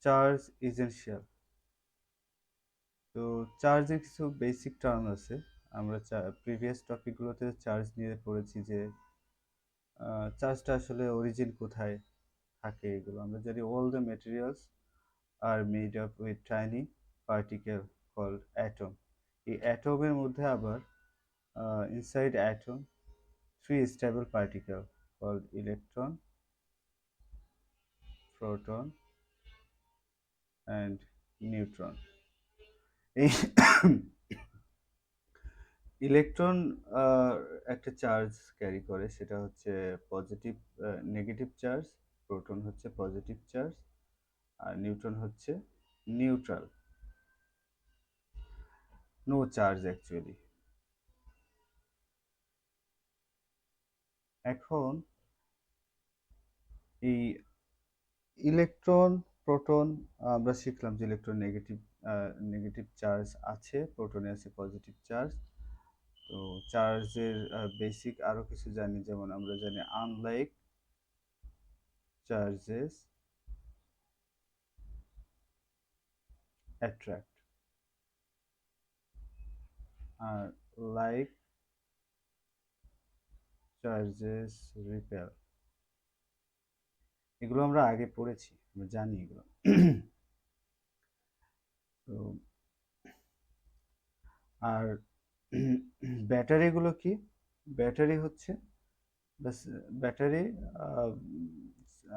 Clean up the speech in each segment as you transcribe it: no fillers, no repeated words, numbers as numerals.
Charge essential. তো চার্জের কিছু বেসিক টার্ম আছে। আমরা প্রিভিয়াস টপিকগুলোতে চার্জ নিয়ে পড়েছি যে চার্জটা আসলে অরিজিন কোথায় থাকে, এগুলো আমরা জানি। All the materials are made up with tiny particle called atom. এই অ্যাটমের মধ্যে আবার inside atom three stable particle called electron, proton and neutron. এই ইলেকট্রন একটা চার্জ ক্যারি করে, সেটা হচ্ছে পজিটিভ, নেগেটিভ চার্জ। প্রোটন হচ্ছে পজিটিভ চার্জ, আর নিউট্রন হচ্ছে নিউট্রাল, নো চার্জ অ্যাকচুয়ালি। এখন এই ইলেকট্রন, প্রোটন, আমরা শিখলাম যে ইলেকট্রন নেগেটিভ নেগেটিভ চার্জ আছে, প্রোটনে আছে পজিটিভ চার্জ। তো চার্জের বেসিক আরো কিছু জানি, যেমন আমরা জানি আনলাইক চার্জেস অ্যাট্রাক্ট আর লাইক চার্জেস রিপেল। এগুলো আমরা আগে পড়েছি, আমরা জানি এগুলো। তো আর ব্যাটারিগুলো কি? ব্যাটারি হচ্ছে ব্যাটারি,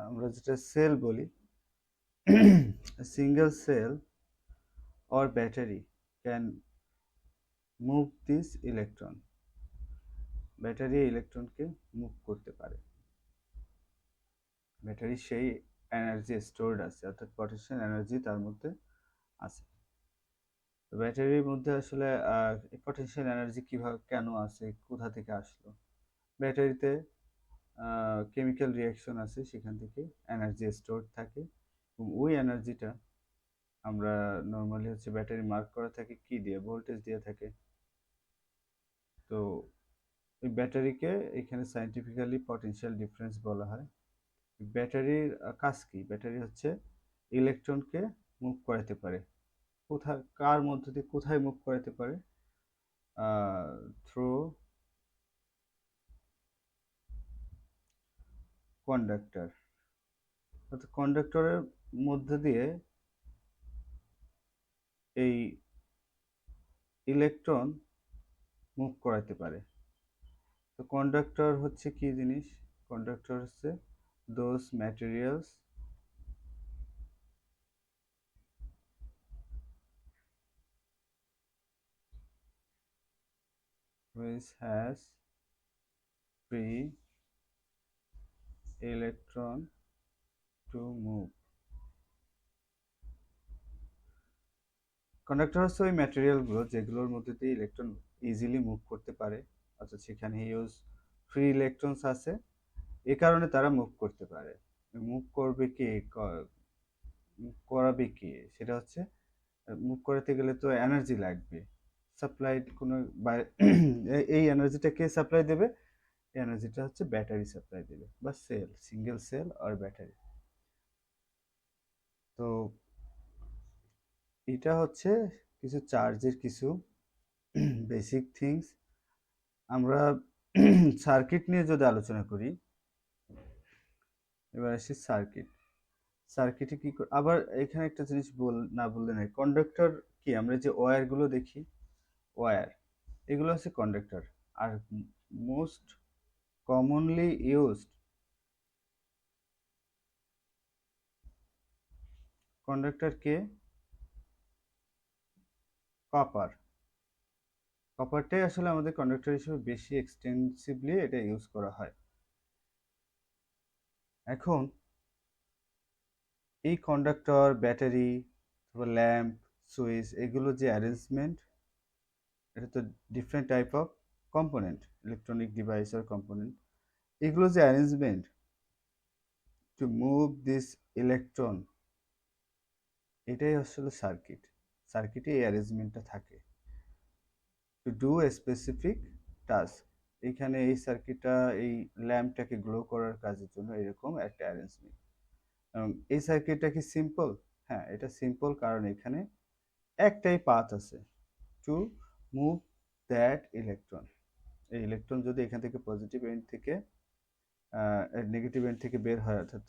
আমরা যেটা সেল বলি, single cell or battery can move this electron. Battery ইলেকট্রনকে মুভ করতে পারে। ব্যাটারি সেই এনার্জি স্টোরড আছে, অর্থাৎ পটেনশিয়াল এনার্জি তার মধ্যে আছে। তো ব্যাটারির মধ্যে আসলে পটেনশিয়াল এনার্জি কিভাবে, কেন আছে, কোথা থেকে আসলো? ব্যাটারিতে কেমিক্যাল রিয়াকশন আছে, সেখান থেকে এনার্জি স্টোর থাকে, এবং ওই এনার্জিটা আমরা নর্মালি হচ্ছে ব্যাটারি মার্ক করা থাকে কি দিয়ে? ভোল্টেজ দিয়ে থাকে। তো এই ব্যাটারিকে এখানে সায়েন্টিফিক্যালি পটেনশিয়াল ডিফারেন্স বলা হয়। ব্যাটারির কাজ কি? ব্যাটারি হচ্ছে ইলেকট্রনকে মুভ করাতে পারে। কোথায়, কার মধ্য দিয়ে কোথায় মুভ করাতে পারে? থ্রু কন্ডাক্টর, অর্থাৎ কন্ডাক্টরের মধ্য দিয়ে এই ইলেকট্রন মুভ করাতে পারে। তো কন্ডাক্টর হচ্ছে কি জিনিস? কন্ডাক্টর হচ্ছে those materials which has free electron to move. Conductor হচ্ছে ওই ম্যাটেরিয়ালগুলো যেগুলোর মধ্যে দিয়ে ইলেকট্রন ইজিলি মুভ করতে পারে, অর্থাৎ সেখানে হিউজ ফ্রি ইলেকট্রনস আছে, এ কারণে তারা মুভ করতে পারে। মুভ করবে কে, মুভ করাবে কে? সেটা হচ্ছে মুভ করাতে গেলে তো এনার্জি লাগবে, সাপ্লাই কোনো এই এনার্জিটা কে সাপ্লাই দেবে? এই এনার্জিটা হচ্ছে ব্যাটারি সাপ্লাই দেবে, বা সেল, সিঙ্গেল সেল আর ব্যাটারি। তো এটা হচ্ছে কিছু চার্জের কিছু বেসিক থিংস। আমরা সার্কিট নিয়ে যদি আলোচনা করি, এবার আসি সার্কিট। সার্কিটে কি আবার এখানে একটা জিনিস না বললে নয়, কন্ডাক্টর কি? আমরা যে ওয়্যারগুলো দেখি, ওয়্যার, এগুলো হচ্ছে কন্ডাক্টর। আর মোস্ট কমনলি ইউজড কন্ডাক্টর কে? কপার। কপারটাই আসলে আমাদের কন্ডাক্টর হিসেবে বেশি এক্সটেন্সিভলি এটা ইউজ করা হয়। এখন এই কন্ডাক্টর, ব্যাটারি, তারপর ল্যাম্প, সুইচ, এগুলো যে অ্যারেঞ্জমেন্ট, এটা তো different type of component, electronic device আর কম্পোনেন্ট। এগুলো যে arrangement to move this electron, এটাই আসলে সার্কিট। সার্কিটে এই অ্যারেঞ্জমেন্টটা থাকে to do a specific task. এইখানে এই সার্কিটটা এই ল্যাম্পটাকে গ্লো করার কাজের জন্য এরকম একটা অ্যারেঞ্জমেন্ট। এবং এই সার্কিটটা কি সিম্পল? হ্যাঁ, এটা সিম্পল, কারণ এখানে একটাই পাথ আছে টু মুভ দ্যাট ইলেকট্রন। এই ইলেকট্রন যদি এখান থেকে পজিটিভ এন্ড থেকে নেগেটিভ এন্ড থেকে বের হয়, অর্থাৎ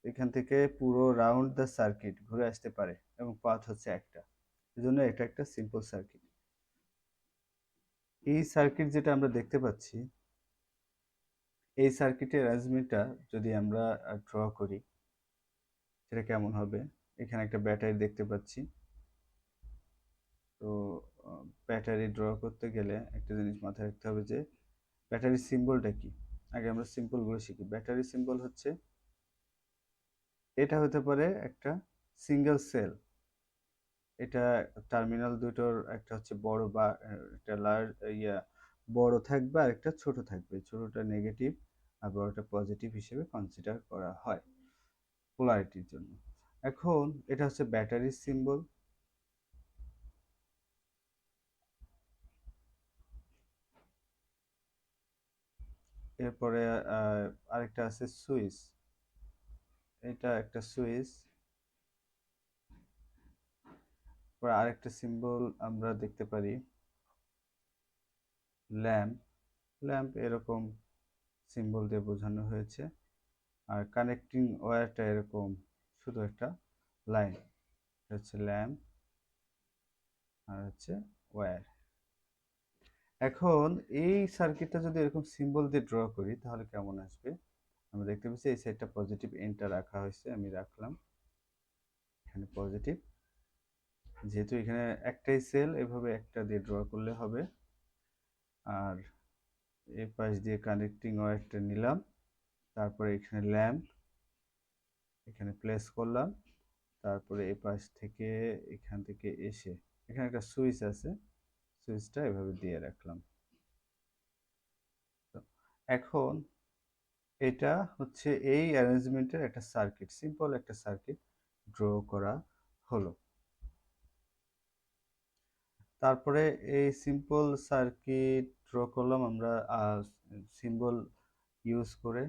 এখান থেকে পুরো রাউন্ড দ্য সার্কিট ঘুরে আসতে পারে, এবং পাথ হচ্ছে একটা, এজন্য এটা একটা সিম্পল সার্কিট। এই সার্কিট যেটা আমরা দেখতে পাচ্ছি, এই সার্কিটের অ্যারেঞ্জমেন্টটা যদি আমরা ড্র করি, সেটা কেমন হবে? এখানে একটা ব্যাটারি দেখতে পাচ্ছি। তো ব্যাটারি ড্র করতে গেলে একটা জিনিস মাথায় রাখতে হবে যে ব্যাটারির সিম্বলটা কি। আগে আমরা সিম্বলগুলো শিখি। ব্যাটারি সিম্বল হচ্ছে, এটা হতে পারে একটা সিঙ্গেল সেল। এটা টার্মিনাল দুটোর একটা হচ্ছে বড়, বা একটা লার্জ ইয়া বড় থাকবে আর একটা ছোট থাকবে। ছোটটা নেগেটিভ আর বড়টা পজিটিভ হিসেবে কনসিডার করা হয় পোলারিটির জন্য। এখন এটা হচ্ছে ব্যাটারির সিম্বল। এরপরে আরেকটা আছে সুইচ। এটা একটা সুইচ। পরে আরেকটা সিম্বল আমরা দেখতে পারি ল্যাম্প। ল্যাম্প এরকম সিম্বল দিয়ে বোঝানো হয়েছে। আর কানেক্টিং ওয়্যারটা এরকম শুধু একটা লাইন, হচ্ছে ল্যাম্প আর হচ্ছে ওয়্যার। এখন এই সার্কিটটা যদি এরকম সিম্বল দিয়ে ড্র করি তাহলে কেমন আসবে? আমরা দেখতে পাচ্ছি এই সাইডটা পজিটিভ এন্ডটা রাখা হয়েছে, আমি রাখলাম এখানে পজিটিভ। যেহেতু এখানে একটাই সেল, এভাবে একটা দিয়ে ড্র করলে হবে। আর এই পাশ দিয়ে কানেক্টিং ওয়্যারটা নিলাম, তারপরে এখানে ল্যাম্প এখানে প্লেস করলাম, তারপরে এই পাশ থেকে এখান থেকে এসে এখানে একটা সুইচ আছে, সুইচটা এভাবে দিয়ে রাখলাম। তো এখন এটা হচ্ছে এই অ্যারেঞ্জমেন্টের একটা সার্কিট, সিম্পল একটা সার্কিট ড্র করা হলো। তারপরে এই সিম্পল সার্কিট ড্র করলাম আমরা সিম্বল ইউজ করে।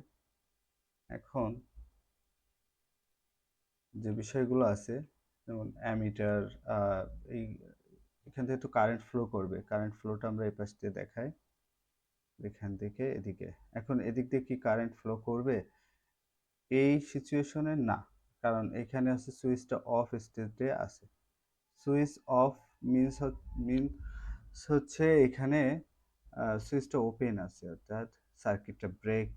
এখন যে বিষয়গুলো আছে, যেমন অ্যামিটার, এই এখান থেকে তো কারেন্ট ফ্লো করবে, কারেন্ট ফ্লোটা আমরা এই পাশ দিয়ে দেখাই, এখান থেকে এদিকে। এখন এদিক দিয়ে কি কারেন্ট ফ্লো করবে? এই সিচুয়েশনে না, কারণ এখানে আছে সুইচটা অফ স্টেটে আছে। সুইচ অফ মিনস মিনস হচ্ছে এখানে সুইচটা ওপেন আছে, অর্থাৎ সার্কিটটা ব্রেক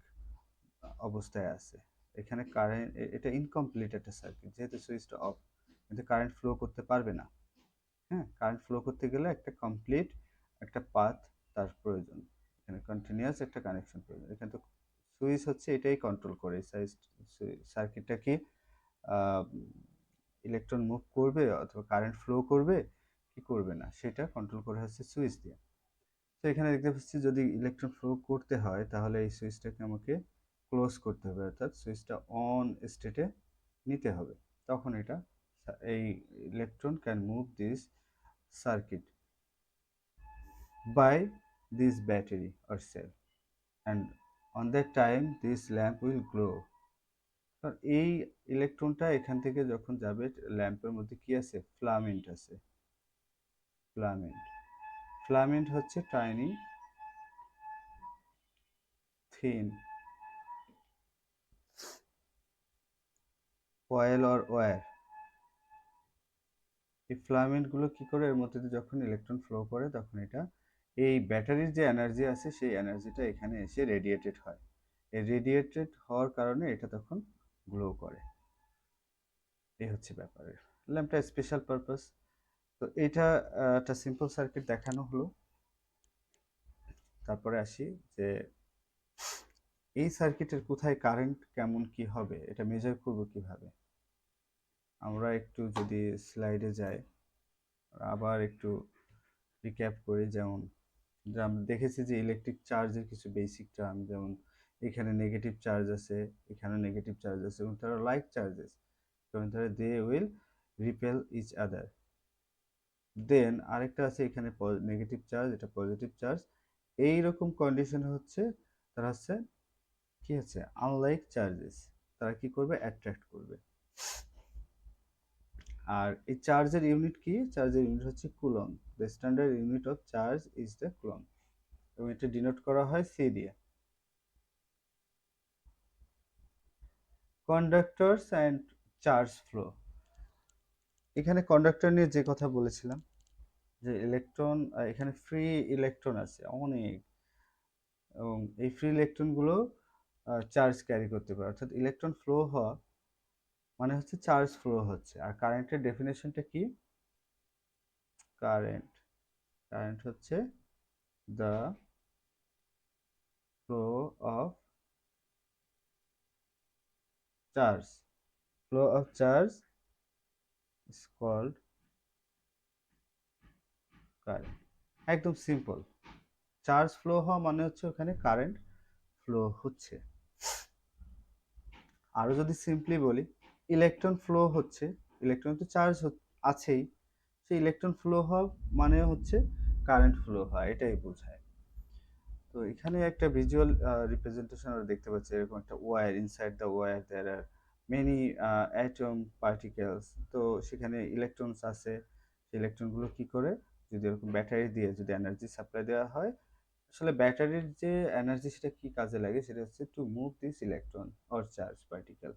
অবস্থায় আছে। এখানে কারেন্ট, এটা ইনকমপ্লিট একটা সার্কিট, যেহেতু সুইচটা অফ, এতে কারেন্ট ফ্লো করতে পারবে না। হ্যাঁ, কারেন্ট ফ্লো করতে গেলে একটা কমপ্লিট একটা পাথ তার প্রয়োজন, এখানে কন্টিনিউয়াস একটা কানেকশন প্রয়োজন। এখানে তো সুইচ হচ্ছে এটাই কন্ট্রোল করে, সার্কিটটা কি ইলেকট্রন মুভ করবে অথবা কারেন্ট ফ্লো করবে কি করবে না, সেটা কন্ট্রোল করা হচ্ছে সুইচ দিয়ে। তো এখানে দেখতে পাচ্ছি যদি ইলেকট্রন ফ্লো করতে হয় তাহলে এই সুইচটাকে আমাকে ক্লোজ করতে হবে, অর্থাৎ সুইচটা অন স্টেটে নিতে হবে। তখন এটা এই electron can move this circuit by this battery or cell, and on that time this lamp will glow. কারণ এই ইলেকট্রনটা এখান থেকে যখন যাবে, ল্যাম্পের মধ্যে কি আছে? ফিলামেন্ট আছে। ফিলামেন্ট, ফিলামেন্ট হচ্ছে tiny thin coil or wire. এই ফিলামেন্টগুলো কি করে, এর মধ্যে দিয়ে যখন ইলেকট্রন ফ্লো করে তখন এটা এই ব্যাটারির যে এনার্জি আছে সেই এনার্জিটা এখানে এসে রেডিয়েটেড হয়। এই রেডিয়েটেড হওয়ার কারণে এটা তখন গ্লো করে। এই হচ্ছে ব্যাপার। ল্যাম্পটা স্পেশাল পারপাস। তো এটা একটা সিম্পল সার্কিট দেখানো হলো। তারপরে আসি যে এই সার্কিটের কোথায় কারেন্ট কেমন কি হবে, এটা মেজার করব কিভাবে। আমরা একটু যদি স্লাইডে যাই, আবার একটু রিক্যাপ করি। যেমন আমরা দেখেছি যে ইলেকট্রিক চার্জের কিছু বেসিক টার্ম, যেমন এখানে নেগেটিভ চার্জ আছে, এখানে নেগেটিভ চার্জ আছে, এবং তারা লাইক চার্জেস, কারণ তারা they will repel each other. Then আরেকটা আছে এখানে নেগেটিভ চার্জ, এটা পজিটিভ চার্জ। এইরকম কন্ডিশন হচ্ছে তারা হচ্ছে কি হচ্ছে আনলাইক চার্জেস, তারা কি করবে? অ্যাট্রাক্ট করবে। আর এই চার্জের ইউনিট কি? চার্জের ইউনিট হচ্ছে coulomb. The standard unit of charge is the coulomb, এবং এটা ডিনোট করা হয় সি দিয়ে। কন্ডাক্টরস অ্যান্ড চার্জ ফ্লো। এখানে কন্ডাক্টর নিয়ে যে কথা বলেছিলাম, যে ইলেকট্রন, এখানে ফ্রি ইলেকট্রন আছে অনেক, এবং এই ফ্রি ইলেকট্রনগুলো চার্জ ক্যারি করতে পারে, অর্থাৎ ইলেকট্রন ফ্লো হওয়া মানে হচ্ছে চার্জ ফ্লো হচ্ছে। আর কারেন্টের ডেফিনেশনটা কি? কারেন্ট, কারেন্ট হচ্ছে the flow of charge, flow of charge is called current. একদম সিম্পল, চার্জ ফ্লো হওয়া মানে হচ্ছে ওখানে কারেন্ট ফ্লো হচ্ছে। আরো যদি সিম্পলি বলি, ইলেকট্রন ফ্লো হচ্ছে, ইলেকট্রন তো চার্জ আছেই, সেই ইলেকট্রন ফ্লো হওয়া মানে হচ্ছে কারেন্ট ফ্লো হয়, এটাই বোঝায়। তো এখানে একটা ভিজুয়াল রিপ্রেজেন্টেশন আমরা দেখতে পাচ্ছি, এরকম একটা wire, inside the wire there are many atom particles. তো সেখানে ইলেকট্রনস আছে, সেই ইলেকট্রনগুলো কি করে, যদি এরকম ব্যাটারি দিয়ে যদি এনার্জি সাপ্লাই দেওয়া হয়, আসলে ব্যাটারির যে এনার্জি সেটা কি কাজে লাগে, সেটা হচ্ছে two move this electron or charge particle.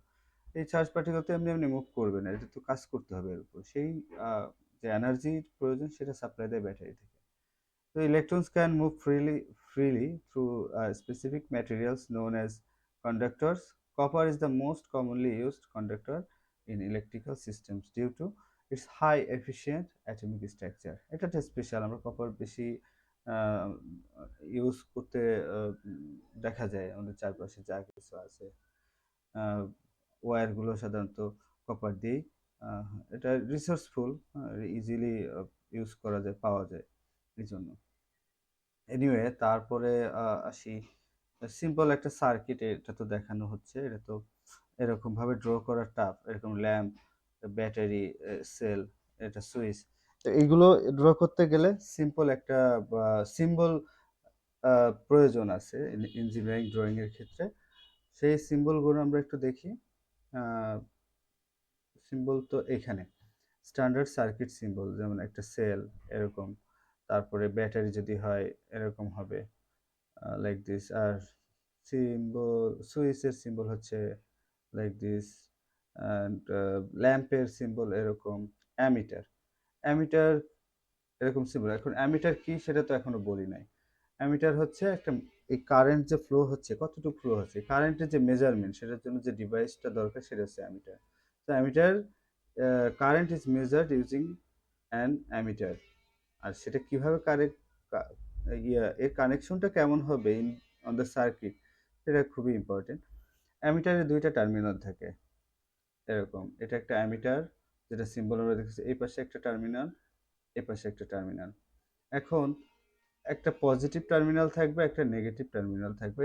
এই চার্জ পার্টিকেল তো এমনি এমনি মুভ করবে না, এটা তো কাজ করতে হবে এর উপর, সেই যে এনার্জির প্রয়োজন সেটা সাপ্লাই দেয় ব্যাটারি থেকে। So electrons can move freely through specific materials known as conductors. Copper is the most commonly used conductor in electrical systems due to its high efficient atomic structure. এটা একটা স্পেশাল, আমরা copper বেশি use করতে দেখা যায় আমাদের চারপাশে যা কিছু আছে। ওয়্যারগুলো সাধারণত কপার দিয়েই, এটা রিসোর্সফুল, ইজিলি ইউজ করা যায়, পাওয়া যায় এই জন্য। এনিওয়ে, তারপরে আসি সিম্পল একটা সার্কিট, এটা তো দেখানো হচ্ছে, এটা তো এরকম ভাবে ড্র করা টাফ, এরকম ল্যাম্প, ব্যাটারি, সেল, এটা সুইচ, তো এইগুলো ড্র করতে গেলে সিম্পল একটা সিম্বল প্রয়োজন আছে ইঞ্জিনিয়ারিং ড্রয়িং এর ক্ষেত্রে। সেই সিম্বলগুলো আমরা একটু দেখি। সিম্বল তো এখানে স্ট্যান্ডার্ড সার্কিট সিম্বল, যেমন একটা সেল এরকম, তারপরে ব্যাটারি যদি হয় এরকম হবে লাইক দিস, আর সিম্বল, সুইচের সিম্বল হচ্ছে লাইক দিস, অ্যান্ড ল্যাম্পের সিম্বল এরকম, অ্যামিটার, অ্যামিটার এরকম সিম্বল। এখন অ্যামিটার কি সেটা তো এখনো বলি নাই। অ্যামিটার হচ্ছে একটা, এই কারেন্ট যে ফ্লো হচ্ছে, কতটুকু ফ্লো হচ্ছে, কারেন্টের যে মেজারমেন্ট, সেটার জন্য যে ডিভাইসটা দরকার সেটা হচ্ছে অ্যামিটার। তো ammeter, current is measured using an ammeter. আর সেটা কিভাবে কারেক্ট, এর কানেকশনটা কেমন হবে ইন অন দ্য সার্কিট, সেটা খুবই ইম্পর্টেন্ট। অ্যামিটারের দুইটা টার্মিনাল থাকে এরকম, এটা একটা অ্যামিটার যেটা সিম্বল আমরা দেখেছি, এই পাশে একটা টার্মিনাল, এই পাশে একটা টার্মিনাল। এখন একটা পজিটিভ টার্মিনাল থাকবে, একটা নেগেটিভ টার্মিনাল থাকবে।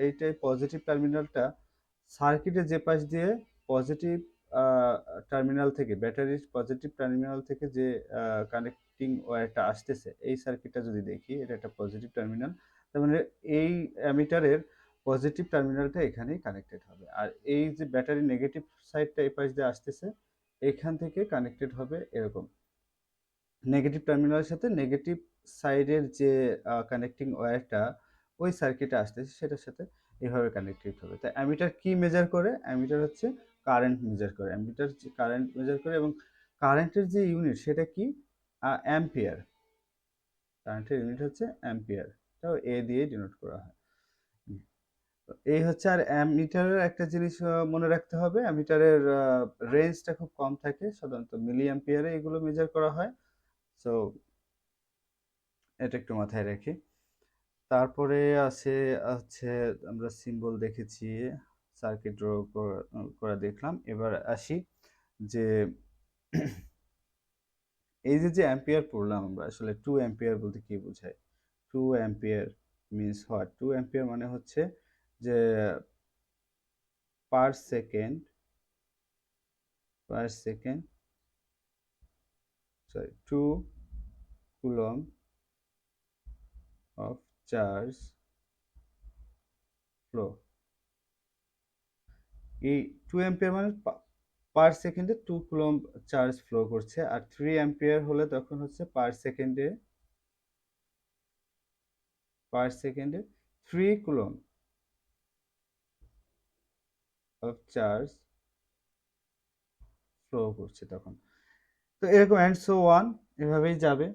এইটাই পজিটিভ টার্মিনালটা সার্কিটের যে পাশ দিয়ে পজিটিভ টার্মিনাল থেকে, ব্যাটারির পজিটিভ টার্মিনাল থেকে যে কানেক্টিং ওয়্যারটা আসতেছে, এই সার্কিটটা যদি দেখি, এটা একটা পজিটিভ টার্মিনাল, তার মানে এই অ্যামিটারের পজিটিভ টার্মিনালটা এখানেই কানেক্টেড হবে, আর এই যে ব্যাটারি নেগেটিভ সাইডটা এই পাশ দিয়ে আসতেছে, এখান থেকে কানেক্টেড হবে এরকম, নেগেটিভ টার্মিনালের সাথে নেগেটিভ সাইডের যে কানেক্টিং ওয়্যারটা ওই সার্কিটে আসতেছে সেটার সাথে এভাবে কানেক্টেড হবে। তাই অ্যামিটার কি মেজার করে? অ্যামিটার হচ্ছে কারেন্ট মেজার করে, অ্যামিটার যে কারেন্ট মেজার করে, এবং কারেন্টের যে ইউনিট সেটা কি? অ্যাম্পিয়ার। কারেন্টের ইউনিট হচ্ছে অ্যাম্পিয়ার, এটাও এ দিয়ে ডিনোট করা হয়। তো এই হচ্ছে। আর অ্যামিটারের একটা জিনিস মনে রাখতে হবে, অ্যামিটারের রেঞ্জটা খুব কম থাকে, সাধারণত মিলি অ্যাম্পিয়ারে এগুলো মেজার করা হয়। সো এটা একটু মাথায় রাখি। তারপরে আছে হচ্ছে, আমরা সিম্বল দেখেছি, সার্কিট ড্র করা দেখলাম, এবার আসি যে এই যে অ্যাম্পিয়ার পড়লাম আমরা, আসলে 2 অ্যাম্পিয়ার বলতে কি বোঝায়? 2 অ্যাম্পিয়ার মিনস হোয়াট? 2 অ্যাম্পিয়ার মানে হচ্ছে যে per second, per second, sorry, 2 coulomb of charge flow. এই 2 অ্যাম্পিয়ার মানে পার সেকেন্ডে 2 কুলম্ব চার্জ ফ্লো করছে, আর 3 অ্যাম্পিয়ার হলে তখন হচ্ছে পার সেকেন্ডে 3 কুলম্ব অফ চার্জ ফ্লো করছে তখন। তো এরকম অ্যান্ড সো ওয়ান, এভাবেই যাবে।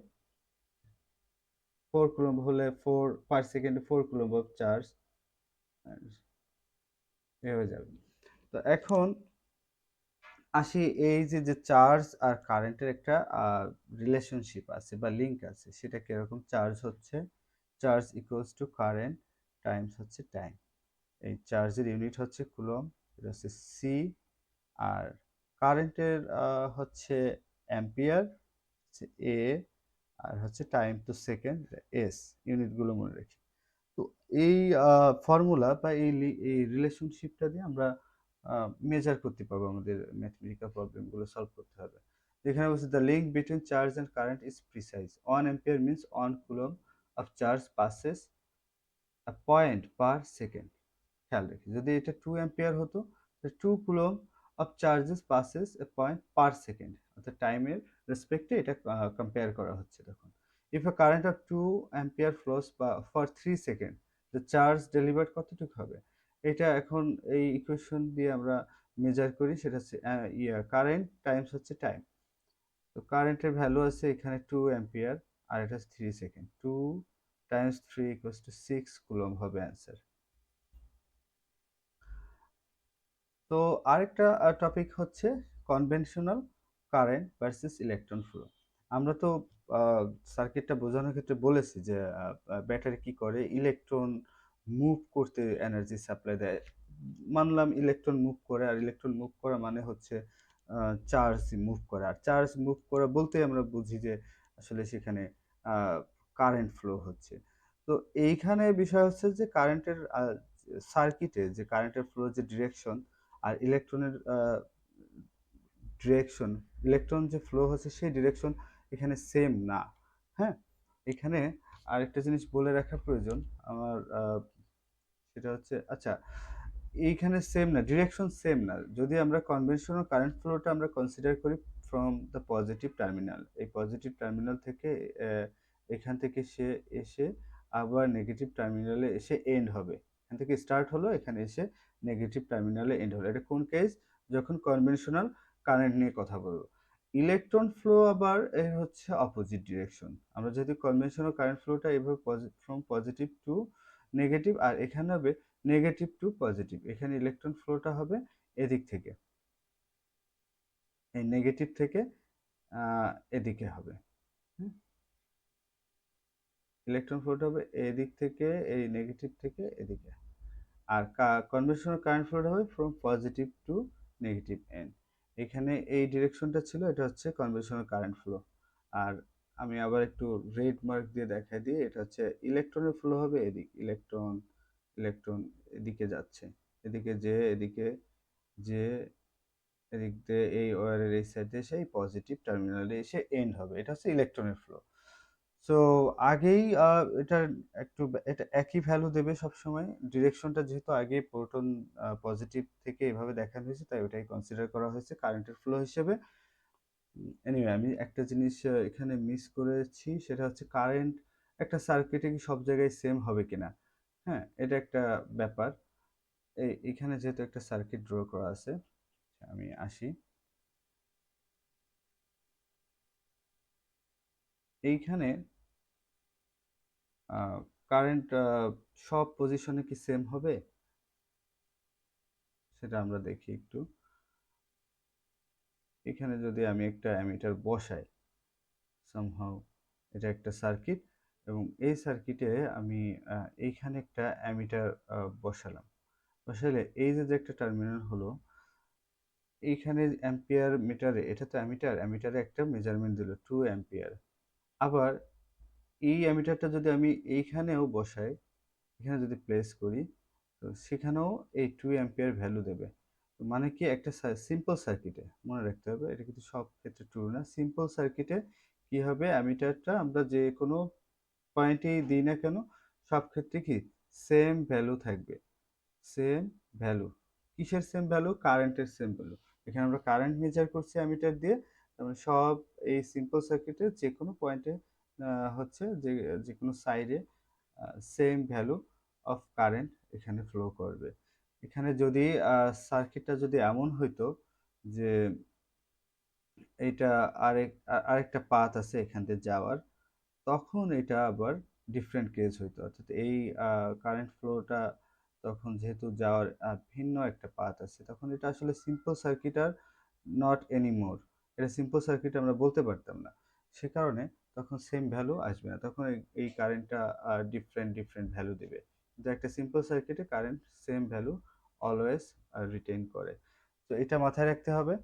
4 কুলম্ব হলে 4 পার সেকেন্ডে 4 কুলম্ব অফ চার্জ, এভাবে যাবে। তো এখন আসি, এই যে চার্জ আর কারেন্টের একটা রিলেশনশিপ আছে বা লিঙ্ক আছে, সেটা কিরকম? চার্জ হচ্ছে, charge equals to current Times হচ্ছে টাইম। এই চার্জের ইউনিট হচ্ছে কুলম্ব, এটা হচ্ছে সি। আর কারেন্টের হচ্ছে অ্যাম্পিয়ার, হচ্ছে এ। আর হচ্ছে টাইম টু সেকেন্ড, এস। ইউনিটগুলো মনে রেখে, তো এই ফর্মুলা বা এই রিলেশনশিপটা দিয়ে আমরা মেজার করতে পারবো, আমাদের ম্যাথমেটিক্যাল প্রবলেমগুলো সলভ করতে হবে। এখানে বলছে the link between charge and current is precise. 1 ampere means 1 coulomb of charge passes a point per second। খেয়াল রাখি, যদি এটা 2 অ্যাম্পিয়ার হতো, 2 coulomb of charges passes a point per second, অর্থাৎ টাইমের রেসপেক্টে এটা কম্পেয়ার করা হচ্ছে তখন। If a current of 2 ampere flows for 3 second, the charge delivered কতটুকু হবে? এটা এখন এই ইকুয়েশন দিয়ে আমরা মেজার করি, সেটা হচ্ছে কারেন্ট টাইমস হচ্ছে টাইম। তো কারেন্টের ভ্যালু আছে এখানে 2 অ্যাম্পিয়ার, আর এটা 3 second. 2 Times 3 equals to 6 coulomb হবে অ্যান্সার। তো আরেকটা টপিক হচ্ছে conventional current versus electron flow. আমরা তো সার্কিটটা বোঝানোর ক্ষেত্রে বলেছি যে ব্যাটারি কি করে, ইলেকট্রন মুভ করতে এনার্জি সাপ্লাই দেয়। মানলাম ইলেকট্রন মুভ করে, আর ইলেকট্রন মুভ করা মানে হচ্ছে চার্জ মুভ করা। আর চার্জ মুভ করা বলতে আমরা বুঝি যে আসলে সেখানে কারেন্ট ফ্লো হচ্ছে। তো এইখানে বিষয় হচ্ছে যে কারেন্টের সার্কিটে যে কারেন্টের ফ্লো যে ডিরেকশন আর ইলেকট্রনের ডিরেকশন, ইলেকট্রন যে ফ্লো হচ্ছে সেই ডিরেকশন এখানে সেম না। হ্যাঁ, এখানে আরেকটা জিনিস বলে রাখা প্রয়োজন আমার, সেটা হচ্ছে, আচ্ছা, এইখানে সেম না, ডিরেকশন সেম না। যদি আমরা কনভেনশনাল কারেন্ট ফ্লোটা আমরা কনসিডার করি ফ্রম দ্য পজিটিভ টার্মিনাল, এই পজিটিভ টার্মিনাল থেকে এখান থেকে সে এসে আবার নেগেটিভ টার্মিনালে এসে এন্ড হবে। এখান থেকে স্টার্ট হলো, এখানে এসে নেগেটিভ টার্মিনালে এন্ড হলো। এটা কোন কেস? যখন কনভেনশনাল কারেন্ট নিয়ে কথা বলবো। ইলেকট্রন ফ্লো আবার এর হচ্ছে অপোজিট ডিরেকশন। আমরা যদি কনভেনশনাল কারেন্ট ফ্লোটা এভাবে ফ্রম পজিটিভ টু নেগেটিভ, আর এখানে হবে নেগেটিভ টু পজিটিভ। এখানে ইলেকট্রন ফ্লোটা হবে এদিক থেকে, এই নেগেটিভ থেকে এদিকে হবে। ইলেকট্রন ফ্লোটা হবে এদিক থেকে, এই নেগেটিভ থেকে এদিকে। আর কনভেনশনাল কারেন্ট ফ্লোটা হবে from positive to negative end. এখানে এই ডিরেকশনটা ছিল, এটা হচ্ছে কনভেনশনাল কারেন্ট ফ্লো। আর আমি আবার একটু রেড মার্ক দিয়ে দেখাই দিই, এটা হচ্ছে ইলেকট্রনের ফ্লো হবে এদিক, ইলেকট্রন ইলেকট্রন এদিকে যাচ্ছে, এদিকে যে এদিকে যে এদিক দিয়ে এই ওয়্যারের এই সাইডে এসে এই পজিটিভ টার্মিনালে এসে এন্ড হবে। এটা হচ্ছে ইলেকট্রনের ফ্লো। সো আগেই এটার একটু এটা একই ভ্যালু দেবে সবসময়। ডিরেকশনটা যেহেতু আগে প্রোটন পজিটিভ থেকে এভাবে দেখানো হয়েছে, তাই ওটাই কনসিডার করা হয়েছে কারেন্টের ফ্লো হিসেবে। এনিওয়ে, আমি একটা জিনিস এখানে মিস করেছি, সেটা হচ্ছে কারেন্ট একটা সার্কিটে কি সব জায়গায় সেম হবে কিনা। হ্যাঁ, এটা একটা ব্যাপার। এখানে যেহেতু একটা সার্কিট ড্র করা আছে, আমি আসি। এইখানে কারেন্ট সব পজিশনে কি সেম হবে, সেটা আমরা দেখি একটু। এখানে যদি আমি একটা অ্যামিটার বসাই, সামহাউ এটা একটা সার্কিট, এবং এই সার্কিটে আমি এইখানে একটা অ্যামিটার বসালাম। বসালে এই যে একটা টার্মিনাল হলো, এইখানে অ্যাম্পিয়ার মিটারে, এটা তো অ্যামিটার, অ্যামিটারে একটা মেজারমেন্ট দিল 2 অ্যাম্পিয়ার। আবার এই অ্যামিটারটা যদি আমি এইখানেও বসাই, এখানে যদি প্লেস করি, তো সেখানেও এই 2 অ্যাম্পিয়ার ভ্যালু দেবে। তো মানে কি, একটা সিম্পল সার্কিটে মনে রাখতে হবে, এটা কিন্তু সব ক্ষেত্রে ট্রু না। সিম্পল সার্কিটে কি হবে, অ্যামিটারটা আমরা যে কোনো পয়েন্টেই দিই না কেন, সব ক্ষেত্রে কি সেম ভ্যালু থাকবে। সেম ভ্যালু, কিসের সেম ভ্যালু? কারেন্টের সেম ভ্যালু। এখানে আমরা কারেন্ট মেজার করছি অ্যামিটার দিয়ে। তার মানে সব এই সিম্পল সার্কিটের যেকোনো পয়েন্টে হচ্ছে যেকোনো সাইডে সেম ভ্যালু অফ কারেন্ট এখানে ফ্লো করবে। এখানে যদি সার্কিটটা যদি এমন হইতো যে এইটা আরেকটা পাথ আছে এখান দিয়ে যাওয়ার, তখন এটা আবার ডিফারেন্ট কেস হইতো। অর্থাৎ এই কারেন্ট ফ্লোটা তখন যেহেতু যাওয়ার ভিন্ন একটা পাথ আছে, তখন এটা আসলে simple circuit are not anymore. এটা সিম্পল সার্কিট আমরা বলতে পারতাম না। সে কারণে তখন সেম ভ্যালু আসবে না। তখন এই কারেন্টটা ডিফারেন্ট ভ্যালু দিবে। কিন্তু একটা সিম্পল সার্কিটে current same value always retain করে। তো এটা মাথায় রাখতে হবে।